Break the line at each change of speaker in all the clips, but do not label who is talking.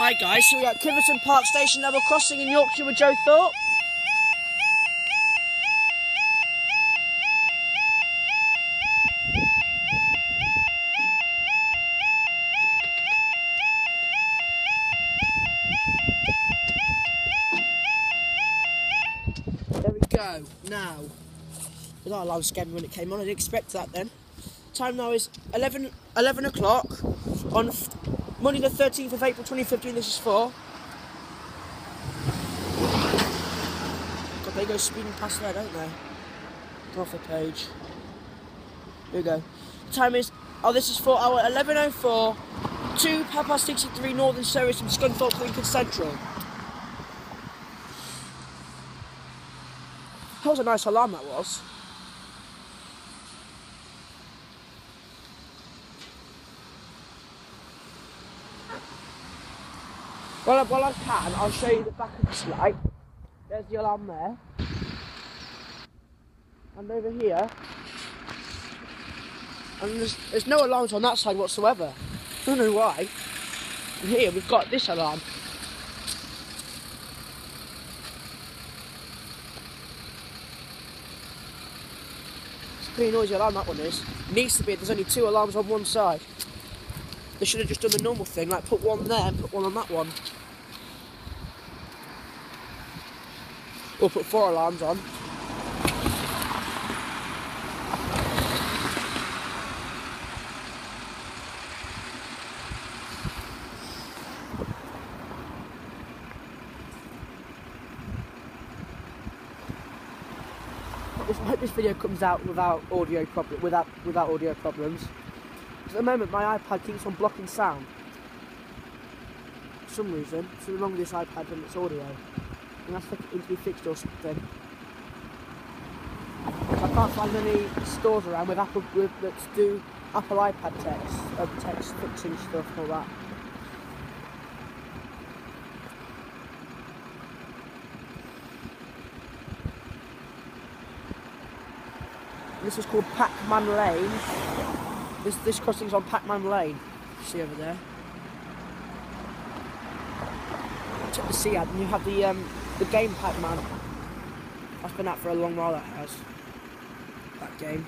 Hi guys, so we're at Kiveton Park Station level crossing in Yorkshire with Joe Thorpe. There we go, now. The alarm scared me when it came on, I didn't expect that then. Time now is 11 o'clock on Monday the 13th of April 2015, this is for. God, they go speeding past there, don't they? Go off the page. Here we go. The time is, this is for our 11:04, 2:63 Northern Service from Scunthorpe, Lincoln Central. That was a nice alarm, that was. While I can, I'll show you the back of this light. There's the alarm there. And over here, and there's no alarms on that side whatsoever. I don't know why. And here we've got this alarm. It's a pretty noisy alarm, that one is. Needs to be, there's only 2 alarms on one side. They should have just done the normal thing, like put one there and put one on that one. Or put 4 alarms on. I hope this video comes out without audio problems. Because at the moment my iPad keeps on blocking sound. For some reason, something wrong with this iPad and its audio. And that's to be fixed or something. I can't find any stores around with Apple that do Apple iPad text fixing stuff and all that. This is called Pac-Man Lane. This crossing's on Pac-Man Lane. See over there. Check the sea ad, and you have the game Pac-Man. That's been out for a long while, that has. That game.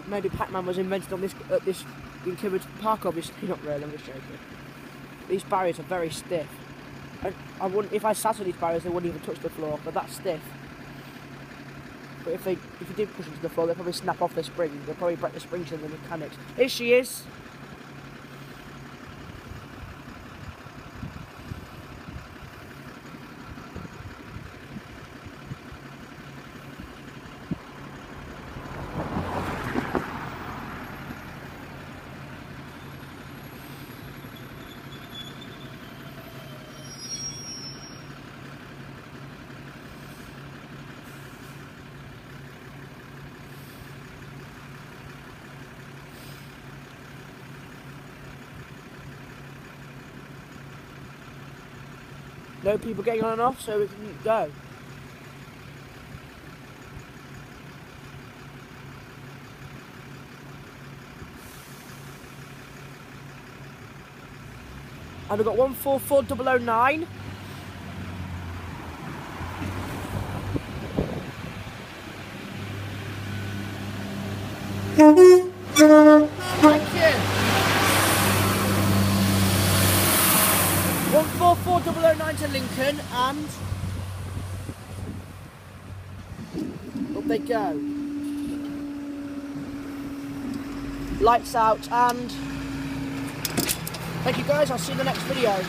Maybe Pac-Man was invented on this in Kiveton Park, obviously. Not really, I'm just joking. These barriers are very stiff. I wouldn't, if I sat on these barriers, they wouldn't even touch the floor, but that's stiff. But if you did push into the floor, they'd probably snap off the spring. They'd probably break the springs in the mechanics. Here she is. No people getting on and off, so we can go. And we've got 144009. Thank you. 144009 to Lincoln, and up they go. Lights out, and thank you guys, I'll see you in the next video.